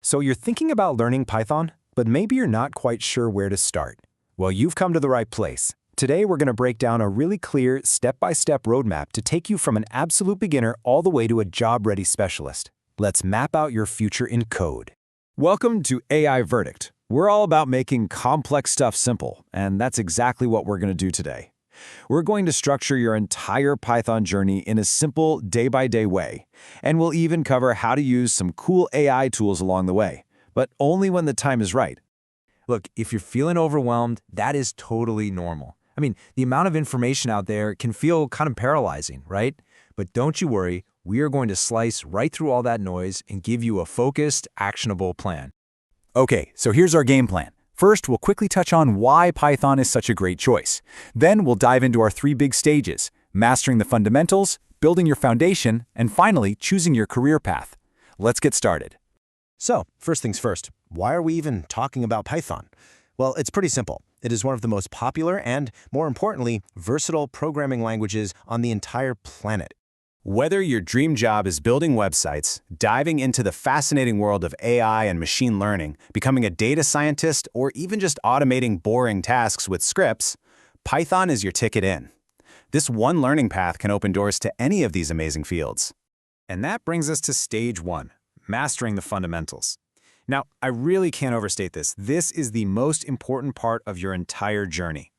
So you're thinking about learning Python, but maybe you're not quite sure where to start. Well, you've come to the right place. Today, we're going to break down a really clear, step-by-step roadmap to take you from an absolute beginner all the way to a job-ready specialist. Let's map out your future in code. Welcome to AI Verdict. We're all about making complex stuff simple, and that's exactly what we're going to do today. We're going to structure your entire Python journey in a simple, day-by-day way, and we'll even cover how to use some cool AI tools along the way, but only when the time is right. Look, if you're feeling overwhelmed, that is totally normal. I mean, the amount of information out there can feel kind of paralyzing, right? But don't you worry, we are going to slice right through all that noise and give you a focused, actionable plan. Okay, so here's our game plan. First, we'll quickly touch on why Python is such a great choice. Then we'll dive into our 3 big stages: mastering the fundamentals, building your foundation, and finally, choosing your career path. Let's get started. So, first things first, why are we even talking about Python? Well, it's pretty simple. It is one of the most popular and, more importantly, versatile programming languages on the entire planet. Whether your dream job is building websites, diving into the fascinating world of AI and machine learning, becoming a data scientist, or even just automating boring tasks with scripts, Python is your ticket in. This one learning path can open doors to any of these amazing fields. And that brings us to stage 1, mastering the fundamentals. Now, I really can't overstate this. This is the most important part of your entire journey.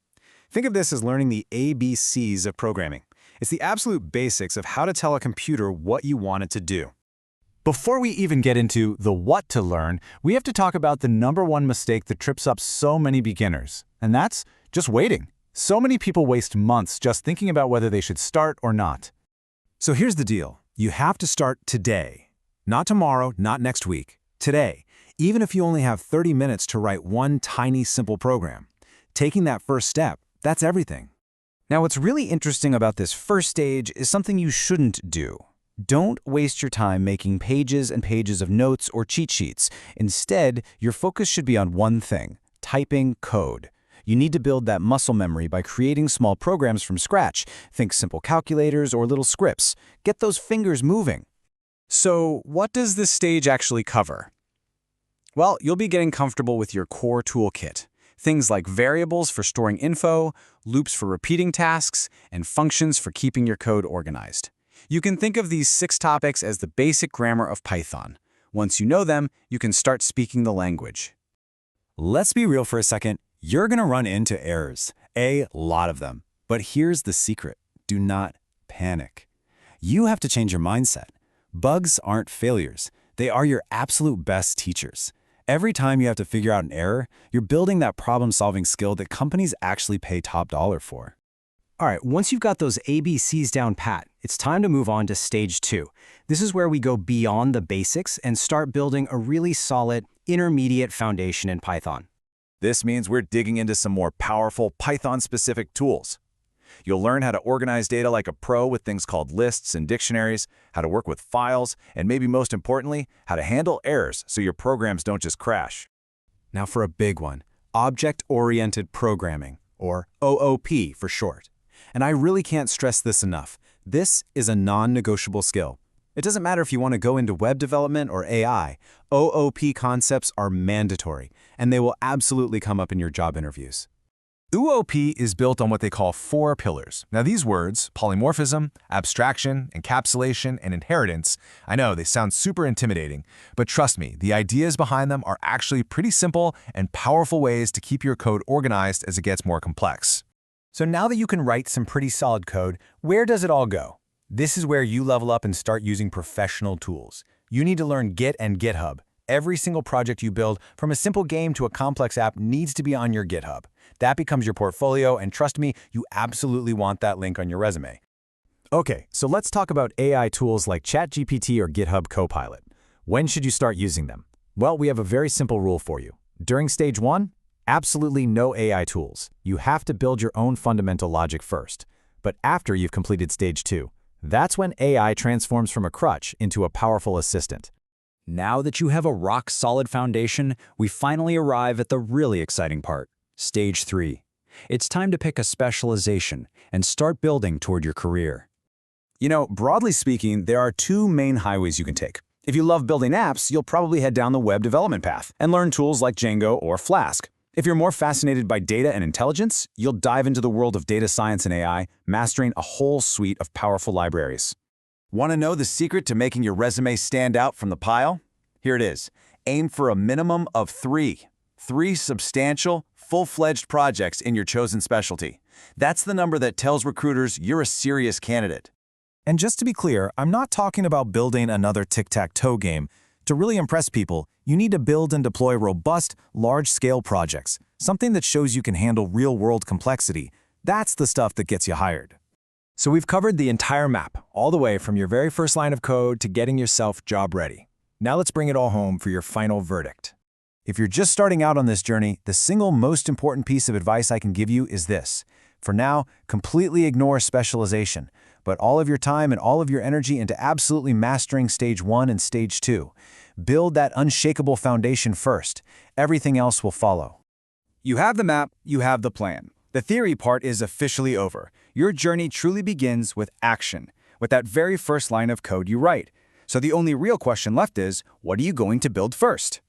Think of this as learning the ABCs of programming. It's the absolute basics of how to tell a computer what you want it to do. Before we even get into the what to learn, we have to talk about the #1 mistake that trips up so many beginners, and that's just waiting. So many people waste months just thinking about whether they should start or not. So here's the deal. You have to start today. Not tomorrow, not next week. Today, even if you only have 30 minutes to write one tiny, simple program. Taking that first step, that's everything. Now, what's really interesting about this first stage is something you shouldn't do. Don't waste your time making pages and pages of notes or cheat sheets. Instead, your focus should be on one thing: typing code. You need to build that muscle memory by creating small programs from scratch. Think simple calculators or little scripts. Get those fingers moving. So, what does this stage actually cover? Well, you'll be getting comfortable with your core toolkit. Things like variables for storing info, loops for repeating tasks, and functions for keeping your code organized. You can think of these 6 topics as the basic grammar of Python. Once you know them, you can start speaking the language. Let's be real for a second. You're going to run into errors, a lot of them. But here's the secret. Do not panic. You have to change your mindset. Bugs aren't failures. They are your absolute best teachers. Every time you have to figure out an error, you're building that problem-solving skill that companies actually pay top dollar for. All right, once you've got those ABCs down pat, it's time to move on to stage 2. This is where we go beyond the basics and start building a really solid, intermediate foundation in Python. This means we're digging into some more powerful Python-specific tools. You'll learn how to organize data like a pro with things called lists and dictionaries, how to work with files, and maybe most importantly, how to handle errors so your programs don't just crash. Now for a big one, object-oriented programming, or OOP for short. And I really can't stress this enough. This is a non-negotiable skill. It doesn't matter if you want to go into web development or AI, OOP concepts are mandatory, and they will absolutely come up in your job interviews. OOP is built on what they call 4 pillars. Now these words, polymorphism, abstraction, encapsulation, and inheritance, I know they sound super intimidating, but trust me, the ideas behind them are actually pretty simple and powerful ways to keep your code organized as it gets more complex. So now that you can write some pretty solid code, where does it all go? This is where you level up and start using professional tools. You need to learn Git and GitHub. Every single project you build, from a simple game to a complex app, needs to be on your GitHub. That becomes your portfolio, and trust me, you absolutely want that link on your resume. Okay, so let's talk about AI tools like ChatGPT or GitHub Copilot. When should you start using them? Well, we have a very simple rule for you. During stage 1, absolutely no AI tools. You have to build your own fundamental logic first. But after you've completed stage 2, that's when AI transforms from a crutch into a powerful assistant. Now that you have a rock-solid foundation, we finally arrive at the really exciting part, stage 3. It's time to pick a specialization and start building toward your career. You know, broadly speaking, there are 2 main highways you can take. If you love building apps, you'll probably head down the web development path and learn tools like Django or Flask. If you're more fascinated by data and intelligence, you'll dive into the world of data science and AI, mastering a whole suite of powerful libraries. Want to know the secret to making your resume stand out from the pile? Here it is. Aim for a minimum of three substantial, full-fledged projects in your chosen specialty. That's the number that tells recruiters you're a serious candidate. And just to be clear, I'm not talking about building another tic-tac-toe game. To really impress people, you need to build and deploy robust, large-scale projects, something that shows you can handle real-world complexity. That's the stuff that gets you hired. So we've covered the entire map, all the way from your very first line of code to getting yourself job ready. Now let's bring it all home for your final verdict. If you're just starting out on this journey, the single most important piece of advice I can give you is this. For now, completely ignore specialization. Put all of your time and all of your energy into absolutely mastering Stage 1 and Stage 2. Build that unshakable foundation first. Everything else will follow. You have the map, you have the plan. The theory part is officially over. Your journey truly begins with action, with that very first line of code you write. So the only real question left is, what are you going to build first?